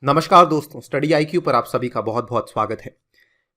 नमस्कार दोस्तों, study IQ पर आप सभी का बहुत बहुत स्वागत है।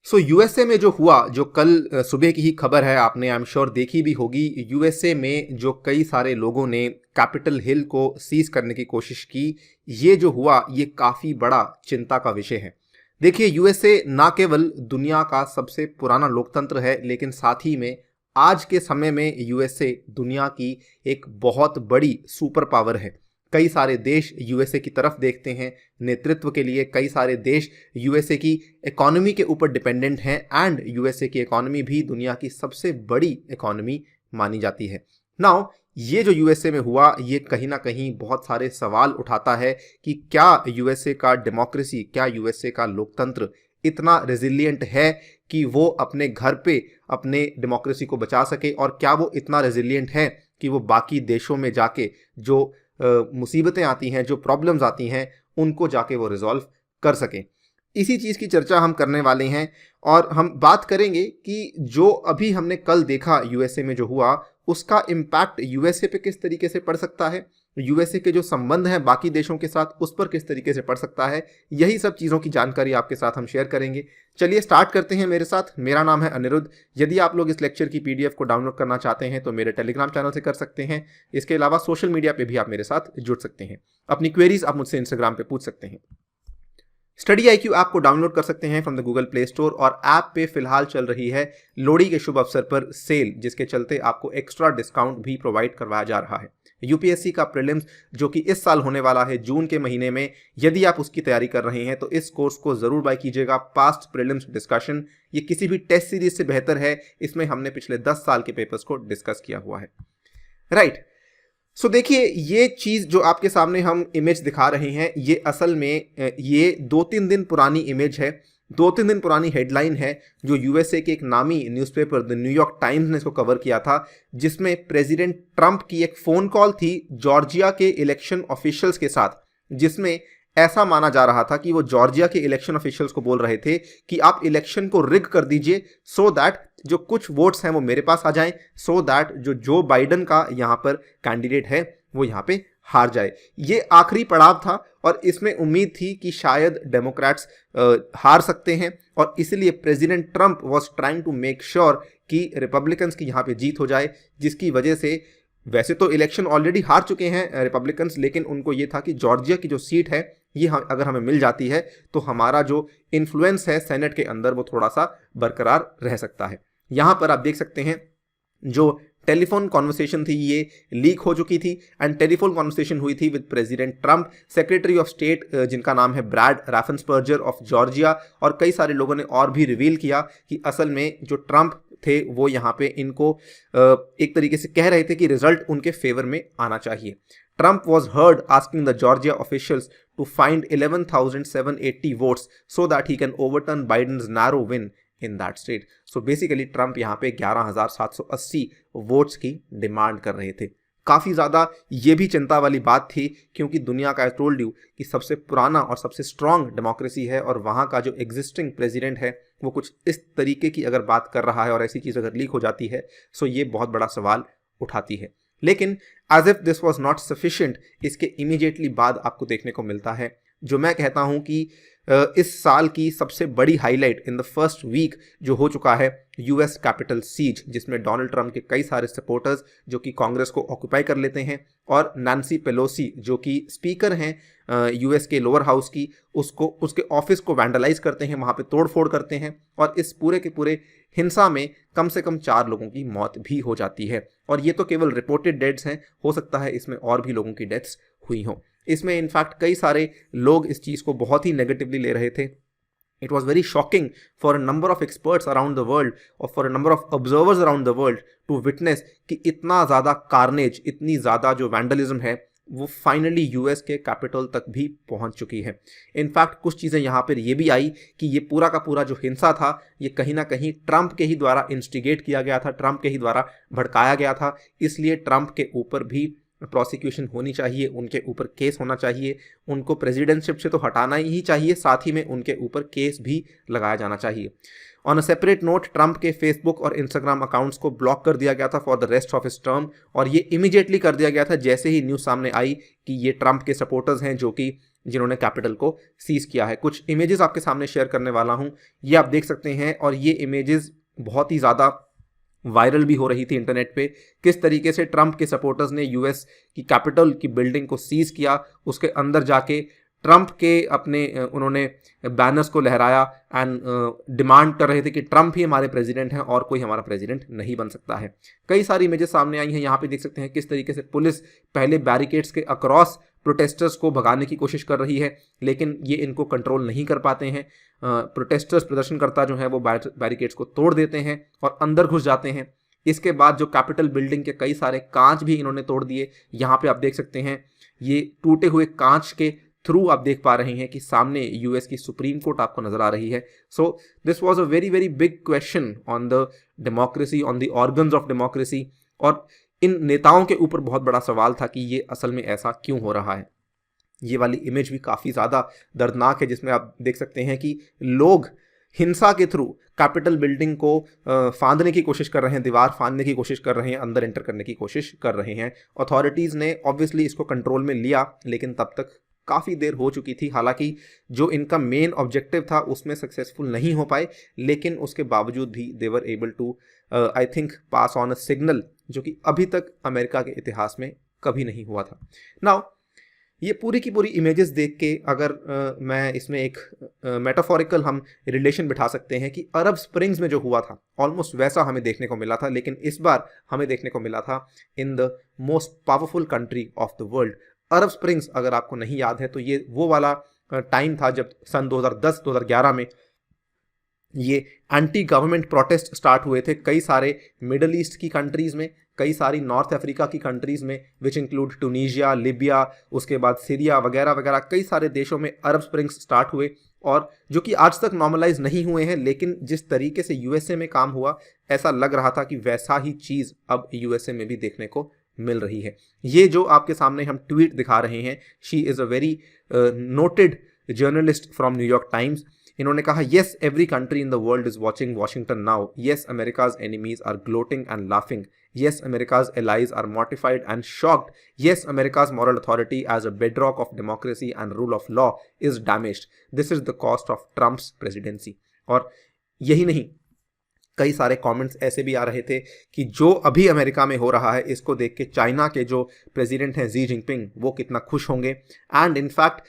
यूएसए में जो हुआ, जो कल सुबह की ही खबर है, आपने आई एम श्योर देखी भी होगी। यूएसए में जो कई सारे लोगों ने कैपिटल हिल को सीज करने की कोशिश की, ये जो हुआ ये काफ़ी बड़ा चिंता का विषय है। देखिए, यूएसए ना केवल दुनिया का सबसे पुराना लोकतंत्र है, लेकिन साथ ही में आज के समय में यूएसए दुनिया की एक बहुत बड़ी सुपर पावर है। कई सारे देश यूएसए की तरफ देखते हैं नेतृत्व के लिए। कई सारे देश यूएसए की इकोनॉमी के ऊपर डिपेंडेंट हैं एंड यूएसए की इकोनॉमी भी दुनिया की सबसे बड़ी इकोनॉमी मानी जाती है। नाउ ये जो यूएसए में हुआ, ये कहीं ना कहीं बहुत सारे सवाल उठाता है कि क्या यूएसए का डेमोक्रेसी, क्या यूएसए का लोकतंत्र इतना रेजिलिएंट है कि वो अपने घर पे अपने डेमोक्रेसी को बचा सके, और क्या वो इतना रेजिलिएंट है कि वो बाकी देशों में जाके जो मुसीबतें आती हैं, जो प्रॉब्लम्स आती हैं, उनको जाके वो रिजॉल्व कर सकें। इसी चीज़ की चर्चा हम करने वाले हैं और हम बात करेंगे कि जो अभी हमने कल देखा यूएसए में जो हुआ, उसका इम्पैक्ट यूएसए पे किस तरीके से पड़ सकता है, यूएसए के जो संबंध हैं बाकी देशों के साथ उस पर किस तरीके से पड़ सकता है। यही सब चीज़ों की जानकारी आपके साथ हम शेयर करेंगे। चलिए स्टार्ट करते हैं मेरे साथ। मेरा नाम है अनिरुद्ध। यदि आप लोग इस लेक्चर की पीडीएफ को डाउनलोड करना चाहते हैं तो मेरे टेलीग्राम चैनल से कर सकते हैं। इसके अलावा सोशल मीडिया पे भी आप मेरे साथ जुड़ सकते हैं। अपनी क्वेरीज आप मुझसे इंस्टाग्राम पे पूछ सकते हैं। स्टडी आईक्यू ऐप को डाउनलोड कर सकते हैं from the Google play store, और ऐप पे फिलहाल चल रही है लोहड़ी के शुभ अवसर पर सेल, जिसके चलते आपको एक्स्ट्रा डिस्काउंट भी प्रोवाइड करवाया जा रहा है। यूपीएससी का प्रीलिम्स जो कि इस साल होने वाला है जून के महीने में, यदि आप उसकी तैयारी कर रहे हैं तो इस कोर्स को जरूर बाय कीजिएगा। पास्ट प्रीलिम्स डिस्कशन, ये किसी भी टेस्ट सीरीज से बेहतर है। इसमें हमने पिछले 10 साल के पेपर्स को डिस्कस किया हुआ है। राइट। सो देखिए, ये चीज़ जो आपके सामने हम इमेज दिखा रहे हैं, ये असल में ये 2-3 दिन पुरानी इमेज है, 2-3 दिन पुरानी हेडलाइन है, जो यूएसए के एक नामी न्यूज़पेपर द न्यूयॉर्क टाइम्स ने इसको कवर किया था, जिसमें प्रेसिडेंट ट्रंप की एक फ़ोन कॉल थी जॉर्जिया के इलेक्शन ऑफिशियल्स के साथ, जिसमें ऐसा माना जा रहा था कि वो जॉर्जिया के इलेक्शन ऑफिशियल्स को बोल रहे थे कि आप इलेक्शन को रिग कर दीजिए, सो दैट जो कुछ वोट्स हैं वो मेरे पास आ जाएं, सो दैट जो बाइडन का यहाँ पर कैंडिडेट है वो यहाँ पे हार जाए। ये आखिरी पड़ाव था और इसमें उम्मीद थी कि शायद डेमोक्रेट्स हार सकते हैं, और इसलिए president Trump was trying to make sure कि रिपब्लिकन्स की यहाँ पे जीत हो जाए, जिसकी वजह से वैसे तो इलेक्शन ऑलरेडी हार चुके हैं रिपब्लिकन्स, लेकिन उनको ये था कि जॉर्जिया की जो सीट है ये अगर हमें मिल जाती है तो हमारा जो इन्फ्लुएंस है सेनेट के अंदर वो थोड़ा सा बरकरार रह सकता है। यहाँ पर आप देख सकते हैं जो टेलीफोन कॉन्वर्सेशन थी ये लीक हो चुकी थी, एंड टेलीफोन कॉन्वर्सेशन हुई थी with president Trump, secretary of state जिनका नाम है ब्रैड राफेन्सपर्जर ऑफ जॉर्जिया, और कई सारे लोगों ने और भी रिवील किया कि असल में जो ट्रंप थे वो यहाँ पे इनको एक तरीके से कह रहे थे कि रिजल्ट उनके फेवर में आना चाहिए। Trump was heard asking the Georgia officials to find 11,780 votes so that he can overturn Biden's narrow win in that state. So basically Trump यहाँ पे 11,780 वोट्स की डिमांड कर रहे थे। काफ़ी ज़्यादा ये भी चिंता वाली बात थी, क्योंकि दुनिया का, आई टोल्ड यू, कि सबसे पुराना और सबसे स्ट्रॉन्ग डेमोक्रेसी है, और वहाँ का जो एग्जिस्टिंग प्रेसिडेंट है वो कुछ इस तरीके की अगर बात कर रहा है और ऐसी चीज़ अगर लीक हो जाती है, सो ये बहुत बड़ा सवाल उठाती है। लेकिन as if this was not sufficient, इसके इमीडिएटली बाद आपको देखने को मिलता है जो मैं कहता हूं कि इस साल की सबसे बड़ी highlight in the first week जो हो चुका है, यूएस कैपिटल सीज, जिसमें डोनाल्ड ट्रंप के कई सारे सपोर्टर्स जो कि कांग्रेस को ऑक्यूपाई कर लेते हैं, और नैन्सी पेलोसी जो कि स्पीकर हैं यूएस के लोअर हाउस की, उसके ऑफिस को वैंडलाइज करते हैं, वहाँ पे तोड़फोड़ करते हैं, और इस पूरे के पूरे हिंसा में कम से कम 4 लोगों की मौत भी हो जाती है। और ये तो केवल रिपोर्टेड डेथ्स हैं, हो सकता है इसमें और भी लोगों की डेथ्स हुई हों। इसमें इनफैक्ट कई सारे लोग इस चीज़ को बहुत ही नेगेटिवली ले रहे थे। It was very shocking for a number of experts around the world और for a number of observers around the world to witness कि इतना ज़्यादा कार्नेज, इतनी ज़्यादा जो वैंडलिज्म है वो फाइनली यूएस के कैपिटल तक भी पहुंच चुकी है। इनफैक्ट कुछ चीज़ें यहाँ पर ये भी आई कि ये पूरा का पूरा जो हिंसा था ये कहीं ना कहीं ट्रंप के ही द्वारा इंस्टिगेट किया गया था, ट्रंप के ही द्वारा भड़काया गया था, इसलिए ट्रंप के ऊपर भी प्रोसिक्यूशन होनी चाहिए, उनके ऊपर केस होना चाहिए, उनको प्रेसिडेंटशिप से तो हटाना ही चाहिए, साथ ही में उनके ऊपर केस भी लगाया जाना चाहिए। On a separate note, Trump के फेसबुक और इंस्टाग्राम अकाउंट्स को ब्लॉक कर दिया गया था for the rest of his term, और ये इमीडिएटली कर दिया गया था जैसे ही न्यूज़ सामने आई कि ये ट्रंप के सपोर्टर्स हैं जो कि जिन्होंने कैपिटल को सीज किया है। कुछ इमेजेस आपके सामने शेयर करने वाला हूं, ये आप देख सकते हैं, और ये इमेजेस बहुत ही ज़्यादा वायरल भी हो रही थी इंटरनेट पे। किस तरीके से ट्रंप के सपोर्टर्स ने यूएस की कैपिटल की बिल्डिंग को सीज किया, उसके अंदर जाके ट्रंप के अपने उन्होंने बैनर्स को लहराया एंड डिमांड कर रहे थे कि ट्रंप ही हमारे प्रेसिडेंट हैं और कोई हमारा प्रेसिडेंट नहीं बन सकता है। कई सारी इमेजेस सामने आई हैं, यहाँ पे देख सकते हैं किस तरीके से पुलिस पहले बैरिकेड्स के अक्रॉस प्रोटेस्टर्स को भगाने की कोशिश कर रही है, लेकिन ये इनको कंट्रोल नहीं कर पाते हैं। प्रोटेस्टर्स, प्रदर्शनकर्ता जो हैं वो बैरिकेड्स को तोड़ देते हैं और अंदर घुस जाते हैं। इसके बाद जो कैपिटल बिल्डिंग के कई सारे कांच भी इन्होंने तोड़ दिए। यहाँ पे आप देख सकते हैं ये टूटे हुए कांच के थ्रू आप देख पा रहे हैं कि सामने यूएस की सुप्रीम कोर्ट आपको नजर आ रही है। So this was a very very big question on the democracy, on the organs of democracy, और इन नेताओं के ऊपर बहुत बड़ा सवाल था कि ये असल में ऐसा क्यों हो रहा है। ये वाली इमेज भी काफ़ी ज़्यादा दर्दनाक है, जिसमें आप देख सकते हैं कि लोग हिंसा के थ्रू कैपिटल बिल्डिंग को फांदने की कोशिश कर रहे हैं, दीवार फांदने की कोशिश कर रहे हैं, अंदर एंटर करने की कोशिश कर रहे हैं। अथॉरिटीज़ ने ऑब्वियसली इसको कंट्रोल में लिया, लेकिन तब तक काफ़ी देर हो चुकी थी। हालांकि जो इनका मेन ऑब्जेक्टिव था उसमें सक्सेसफुल नहीं हो पाए, लेकिन उसके बावजूद भी they were able to I think pass on a signal जो कि अभी तक अमेरिका के इतिहास में कभी नहीं हुआ था। नाउ ये पूरी की पूरी इमेजेस देख के अगर मैं इसमें एक मेटाफोरिकल हम रिलेशन बिठा सकते हैं कि अरब स्प्रिंग्स में जो हुआ था ऑलमोस्ट वैसा हमें देखने को मिला था, लेकिन इस बार हमें देखने को मिला था in the most powerful country of the world. Arab springs अगर आपको नहीं याद है तो ये वो वाला टाइम था जब सन 2010-2011 में ये एंटी गवर्नमेंट प्रोटेस्ट स्टार्ट हुए थे कई सारे मिडल ईस्ट की कंट्रीज़ में, कई सारी नॉर्थ अफ्रीका की कंट्रीज़ में, विच इंक्लूड टूनीशिया, लिबिया, उसके बाद सीरिया वगैरह वगैरह। कई सारे देशों में अरब स्प्रिंग्स स्टार्ट हुए और जो कि आज तक नॉर्मलाइज नहीं हुए हैं, लेकिन जिस तरीके से यूएसए में काम हुआ ऐसा लग रहा था कि वैसा ही चीज़ अब यूएसए में भी देखने को मिल रही है। ये जो आपके सामने हम ट्वीट दिखा रहे हैं, she is a very noted journalist from New York Times. इन्होंने कहा, yes every country in the world is watching Washington now, yes America's enemies are gloating and laughing, yes America's allies are mortified and shocked, yes America's moral authority as a bedrock of democracy and rule of law is damaged, this is the cost of Trump's presidency। और यही नहीं, कई सारे comments ऐसे भी आ रहे थे कि जो अभी अमेरिका में हो रहा है इसको देख के चाइना के जो प्रेसिडेंट हैं शी जिनपिंग वो कितना खुश होंगे। एंड इनफैक्ट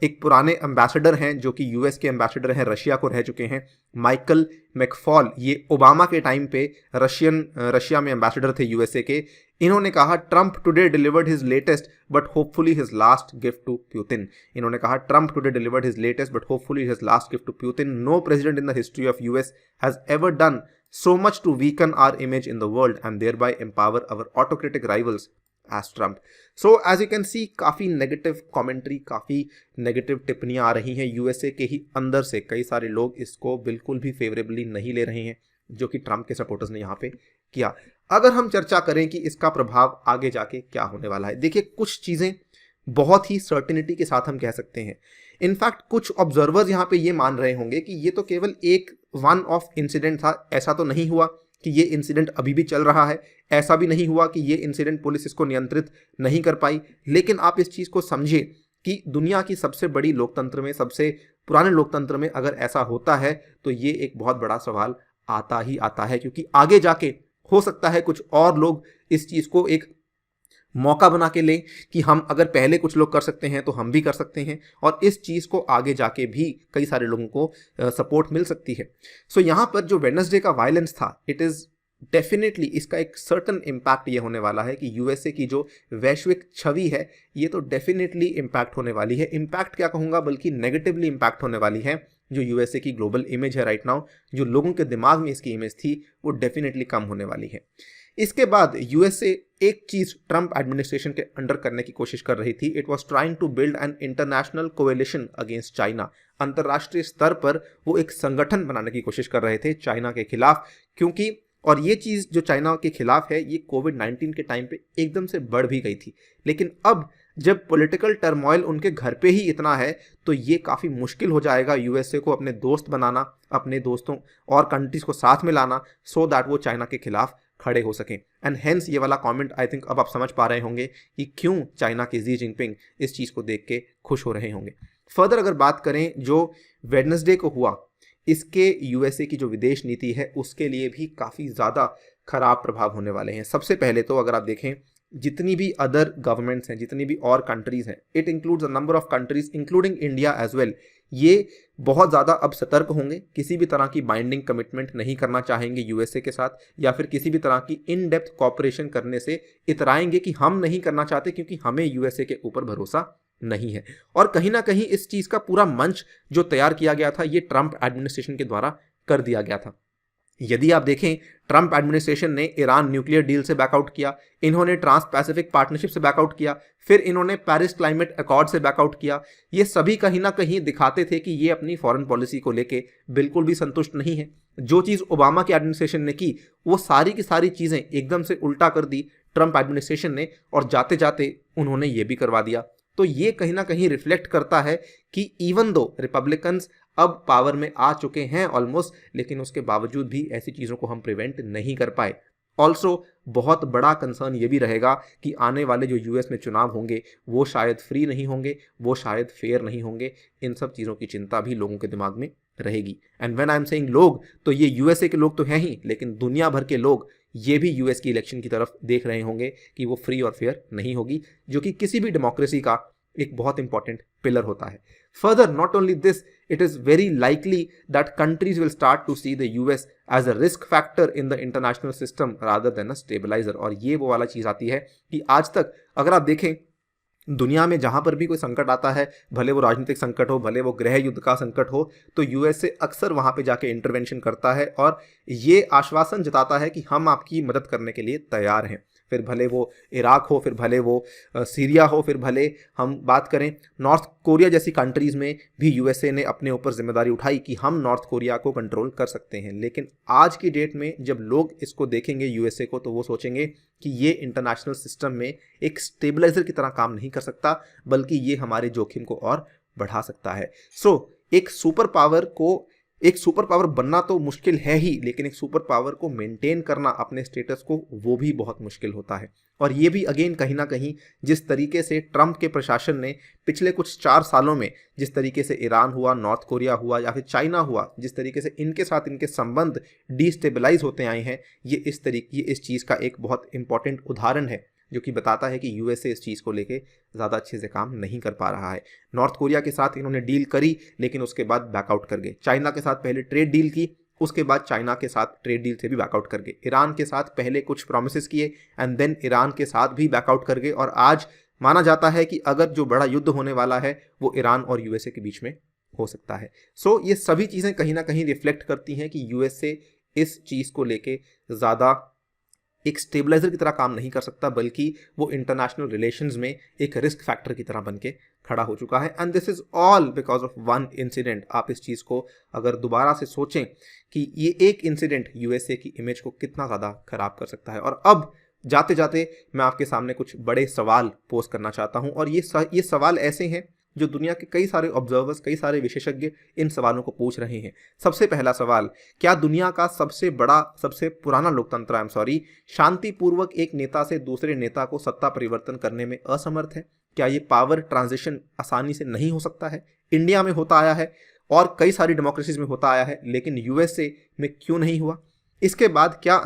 एक पुराने एम्बेसडर हैं जो कि यूएस के एम्बेसडर हैं, रशिया को रह चुके हैं, माइकल मैकफॉल, ये ओबामा के टाइम पे रशिया में एम्बेसडर थे यूएसए के। इन्होंने कहा, Trump today delivered his latest but hopefully his last gift to Putin. इन्होंने कहा, Trump today delivered his latest but hopefully his last gift to Putin, no president in the history of US has ever done so much to weaken our image in the world and thereby empower our autocratic rivals as Trump। So as you can see, काफ़ी negative commentary, काफ़ी negative टिप्पणियां आ रही हैं USA के ही अंदर से। कई सारे लोग इसको बिल्कुल भी फेवरेबली नहीं ले रहे हैं जो कि ट्रंप के सपोर्टर्स ने यहाँ पे किया। अगर हम चर्चा करें कि इसका प्रभाव आगे जाके क्या होने वाला है, देखिए कुछ चीज़ें बहुत ही सर्टिनिटी के साथ हम कह सकते हैं। इनफैक्ट कुछ ऑब्जर्वर्स यहाँ पे ये मान रहे होंगे कि ये तो केवल एक वन ऑफ इंसिडेंट था, ऐसा तो नहीं हुआ कि ये इंसिडेंट अभी भी चल रहा है, ऐसा भी नहीं हुआ कि ये इंसिडेंट पुलिस इसको नियंत्रित नहीं कर पाई। लेकिन आप इस चीज़ को समझिए कि दुनिया की सबसे बड़ी लोकतंत्र में, सबसे पुराने लोकतंत्र में अगर ऐसा होता है तो ये एक बहुत बड़ा सवाल आता ही आता है, क्योंकि आगे जाके हो सकता है कुछ और लोग इस चीज़ को एक मौका बना के लें कि हम अगर पहले कुछ लोग कर सकते हैं तो हम भी कर सकते हैं, और इस चीज़ को आगे जाके भी कई सारे लोगों को सपोर्ट मिल सकती है। सो यहाँ पर जो वेडनेसडे का वायलेंस था, इट इज़ डेफिनेटली, इसका एक सर्टन इम्पैक्ट ये होने वाला है कि यूएसए की जो वैश्विक छवि है ये तो डेफिनेटली इम्पैक्ट होने वाली है। इम्पैक्ट क्या कहूँगा, बल्कि नेगेटिवली इम्पैक्ट होने वाली है। जो यूएसए की ग्लोबल इमेज है राइट नाउ, जो लोगों के दिमाग में इसकी इमेज थी वो डेफिनेटली कम होने वाली है। इसके बाद यूएसए एक चीज ट्रंप एडमिनिस्ट्रेशन के अंडर करने की कोशिश कर रही थी, it was trying to build an international coalition against China. अंतर्राष्ट्रीय स्तर पर वो एक संगठन बनाने की कोशिश कर रहे थे चाइना के खिलाफ, क्योंकि और ये चीज़ जो चाइना के खिलाफ है ये कोविड-19 के टाइम पे एकदम से बढ़ भी गई थी। लेकिन अब जब पॉलिटिकल टर्मोइल उनके घर पे ही इतना है तो ये काफ़ी मुश्किल हो जाएगा यूएसए को अपने दोस्त बनाना, अपने दोस्तों और कंट्रीज़ को साथ में लाना, सो दैट वो चाइना के खिलाफ खड़े हो सकें। एंड हेंस ये वाला कमेंट आई थिंक अब आप समझ पा रहे होंगे कि क्यों चाइना के जी जिनपिंग इस चीज़ को देख के खुश हो रहे होंगे। फर्दर अगर बात करें जो वेडनेसडे को हुआ, इसके यूएसए की जो विदेश नीति है उसके लिए भी काफ़ी ज़्यादा खराब प्रभाव होने वाले हैं। सबसे पहले तो अगर आप देखें जितनी भी अदर गवर्नमेंट्स हैं, जितनी भी और कंट्रीज़ हैं, it includes a number of countries including India as well, ये बहुत ज़्यादा अब सतर्क होंगे, किसी भी तरह की बाइंडिंग कमिटमेंट नहीं करना चाहेंगे यूएसए के साथ, या फिर किसी भी तरह की इन डेप्थ कॉपरेशन करने से इतराएंगे कि हम नहीं करना चाहते क्योंकि हमें यूएसए के ऊपर भरोसा नहीं है। और कहीं ना कहीं इस चीज़ का पूरा मंच जो तैयार किया गया था ये ट्रंप एडमिनिस्ट्रेशन के द्वारा कर दिया गया था। यदि आप देखें ट्रंप एडमिनिस्ट्रेशन ने ईरान न्यूक्लियर डील से बैकआउट किया, इन्होंने ट्रांस पैसिफिक पार्टनरशिप से बैकआउट किया, फिर इन्होंने पेरिस क्लाइमेट अकॉर्ड से बैकआउट किया। ये सभी कहीं ना कहीं दिखाते थे कि ये अपनी फॉरेन पॉलिसी को लेके बिल्कुल भी संतुष्ट नहीं है। जो चीज़ ओबामा की एडमिनिस्ट्रेशन ने की वो सारी की सारी चीज़ें एकदम से उल्टा कर दी ट्रंप एडमिनिस्ट्रेशन ने, और जाते जाते उन्होंने ये भी करवा दिया। तो ये कहीं ना कहीं रिफ्लेक्ट करता है कि इवन दो रिपब्लिकन्स अब पावर में आ चुके हैं ऑलमोस्ट, लेकिन उसके बावजूद भी ऐसी चीज़ों को हम प्रिवेंट नहीं कर पाए। ऑल्सो बहुत बड़ा कंसर्न ये भी रहेगा कि आने वाले जो यूएस में चुनाव होंगे वो शायद फ्री नहीं होंगे, वो शायद फेयर नहीं होंगे। इन सब चीज़ों की चिंता भी लोगों के दिमाग में रहेगी। And when I am saying लोग, तो ये यूएसए के लोग तो हैं ही, लेकिन दुनिया भर के लोग ये भी यूएस की इलेक्शन की तरफ देख रहे होंगे कि वो फ्री और फेयर नहीं होगी, जो कि किसी भी डेमोक्रेसी का एक बहुत इंपॉर्टेंट पिलर होता है। Further, not only this, it is very likely that countries will start to see the US as a risk factor in the international system rather than a stabilizer। और ये वो वाला चीज़ आती है कि आज तक अगर आप देखें दुनिया में जहाँ पर भी कोई संकट आता है, भले वो राजनीतिक संकट हो, भले वो गृह युद्ध का संकट हो, तो यूएसए अक्सर वहाँ पे जाके इंटरवेंशन करता है और ये आश्वासन जताता है कि हम आपकी मदद करने के लिए तैयार हैं। फिर भले वो इराक हो, फिर भले वो सीरिया हो, फिर भले हम बात करें नॉर्थ कोरिया जैसी कंट्रीज़ में भी यूएसए ने अपने ऊपर जिम्मेदारी उठाई कि हम नॉर्थ कोरिया को कंट्रोल कर सकते हैं। लेकिन आज की डेट में जब लोग इसको देखेंगे यूएसए को, तो वो सोचेंगे कि ये इंटरनेशनल सिस्टम में एक स्टेबलाइजर की तरह काम नहीं कर सकता, बल्कि ये हमारे जोखिम को और बढ़ा सकता है। एक सुपर पावर बनना तो मुश्किल है ही, लेकिन एक सुपर पावर को मेंटेन करना अपने स्टेटस को, वो भी बहुत मुश्किल होता है। और ये भी अगेन कहीं ना कहीं जिस तरीके से ट्रंप के प्रशासन ने पिछले कुछ 4 सालों में जिस तरीके से ईरान हुआ, नॉर्थ कोरिया हुआ या फिर चाइना हुआ, जिस तरीके से इनके साथ इनके संबंध डिस्टेबलाइज होते आए हैं, ये इस चीज़ का एक बहुत इंपॉर्टेंट उदाहरण है जो कि बताता है कि यूएसए इस चीज़ को लेके ज़्यादा अच्छे से काम नहीं कर पा रहा है। नॉर्थ कोरिया के साथ इन्होंने डील करी, लेकिन उसके बाद बैकआउट कर गए। चाइना के साथ पहले ट्रेड डील की, उसके बाद चाइना के साथ ट्रेड डील से भी बैकआउट कर गए। ईरान के साथ पहले कुछ प्रॉमिसेस किए एंड देन ईरान के साथ भी बैकआउट कर गए। और आज माना जाता है कि अगर जो बड़ा युद्ध होने वाला है वो ईरान और यूएसए के बीच में हो सकता है। ये सभी चीज़ें कहीं ना कहीं रिफ्लेक्ट करती हैं कि यूएसए इस चीज़ को लेके ज़्यादा एक स्टेबलाइजर की तरह काम नहीं कर सकता, बल्कि वो इंटरनेशनल रिलेशंस में एक रिस्क फैक्टर की तरह बनके खड़ा हो चुका है। And this is all because of one incident. आप इस चीज़ को अगर दोबारा से सोचें कि ये एक इंसिडेंट यूएसए की इमेज को कितना ज़्यादा खराब कर सकता है। और अब जाते जाते मैं आपके सामने कुछ बड़े सवाल पोज करना चाहता हूँ, और ये सवाल ऐसे हैं जो दुनिया के कई सारे ऑब्जर्वर्स, कई सारे विशेषज्ञ इन सवालों को पूछ रहे हैं। सबसे पहला सवाल, क्या दुनिया का सबसे पुराना लोकतंत्र शांतिपूर्वक एक नेता से दूसरे नेता को सत्ता परिवर्तन करने में असमर्थ है? क्या ये पावर ट्रांजिशन आसानी से नहीं हो सकता है? इंडिया में होता आया है और कई सारी डेमोक्रेसीज में होता आया है, लेकिन यूएसए में क्यों नहीं हुआ? इसके बाद क्या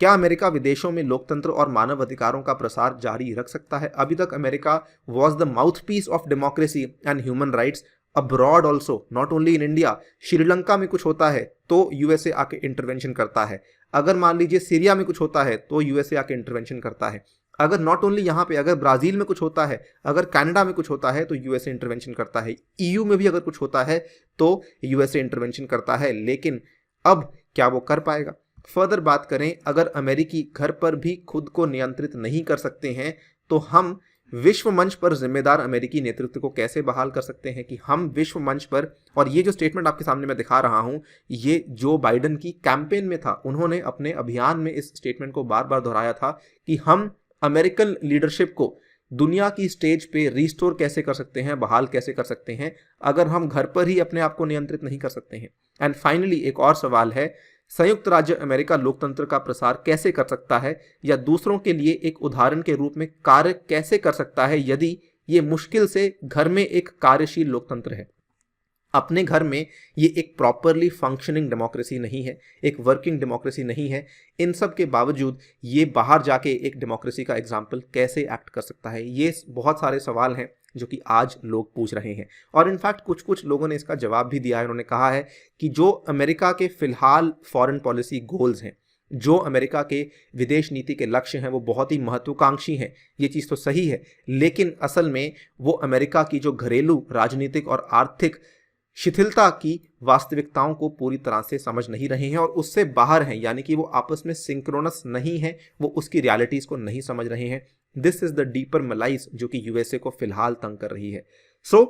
अमेरिका विदेशों में लोकतंत्र और मानव अधिकारों का प्रसार जारी रख सकता है? अभी तक America was the mouthpiece of democracy and human rights abroad also, not only in India. Sri Lanka में कुछ होता है तो यूएसए आके इंटरवेंशन करता है। अगर मान लीजिए सीरिया में कुछ होता है तो यूएसए आके इंटरवेंशन करता है। अगर नॉट ओनली यहाँ पे, अगर ब्राज़ील में कुछ होता है, अगर कनाडा में कुछ होता है तो यूएसए इंटरवेंशन करता है। ईयू में भी अगर कुछ होता है तो यूएसए इंटरवेंशन करता है। लेकिन अब क्या वो कर पाएगा? फर्दर बात करें, अगर अमेरिकी घर पर भी खुद को नियंत्रित नहीं कर सकते हैं तो हम विश्व मंच पर जिम्मेदार अमेरिकी नेतृत्व को कैसे बहाल कर सकते हैं कि हम विश्व मंच पर, और ये जो स्टेटमेंट आपके सामने मैं दिखा रहा हूं, ये जो बाइडेन की कैंपेन में था, उन्होंने अपने अभियान में इस स्टेटमेंट को बार बार दोहराया था कि हम अमेरिकन लीडरशिप को दुनिया की स्टेज पे रिस्टोर कैसे कर सकते हैं, बहाल कैसे कर सकते हैं, अगर हम घर पर ही अपने आप को नियंत्रित नहीं कर सकते हैं। एंड फाइनली एक और सवाल है, संयुक्त राज्य अमेरिका लोकतंत्र का प्रसार कैसे कर सकता है या दूसरों के लिए एक उदाहरण के रूप में कार्य कैसे कर सकता है यदि ये मुश्किल से घर में एक कार्यशील लोकतंत्र है। अपने घर में ये एक प्रॉपरली फंक्शनिंग डेमोक्रेसी नहीं है, एक वर्किंग डेमोक्रेसी नहीं है। इन सब के बावजूद ये बाहर जाके एक डेमोक्रेसी का एग्जाम्पल कैसे एक्ट कर सकता है, ये बहुत सारे सवाल हैं जो कि आज लोग पूछ रहे हैं। और इनफैक्ट कुछ कुछ लोगों ने इसका जवाब भी दिया है। उन्होंने कहा है कि जो अमेरिका के फिलहाल फॉरेन पॉलिसी गोल्स हैं, जो अमेरिका के विदेश नीति के लक्ष्य हैं, वो बहुत ही महत्वाकांक्षी हैं। ये चीज़ तो सही है, लेकिन असल में वो अमेरिका की जो घरेलू राजनीतिक और आर्थिक शिथिलता की वास्तविकताओं को पूरी तरह से समझ नहीं रहे हैं और उससे बाहर हैं, यानी कि वो आपस में सिंक्रोनस नहीं है, वो उसकी रियलिटीज़ को नहीं समझ रहे हैं। This is the deeper malaise जो कि यूएसए को फिलहाल तंग कर रही है। So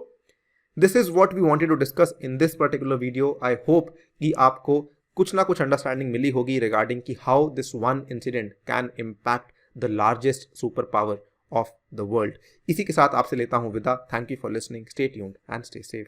this is what we wanted to discuss in this particular video. I hope कि आपको कुछ ना कुछ अंडरस्टैंडिंग मिली होगी रिगार्डिंग कि how this one incident can impact the largest super power of the world. इसी के साथ आपसे लेता हूं विदा। Thank you for listening, stay tuned and stay safe.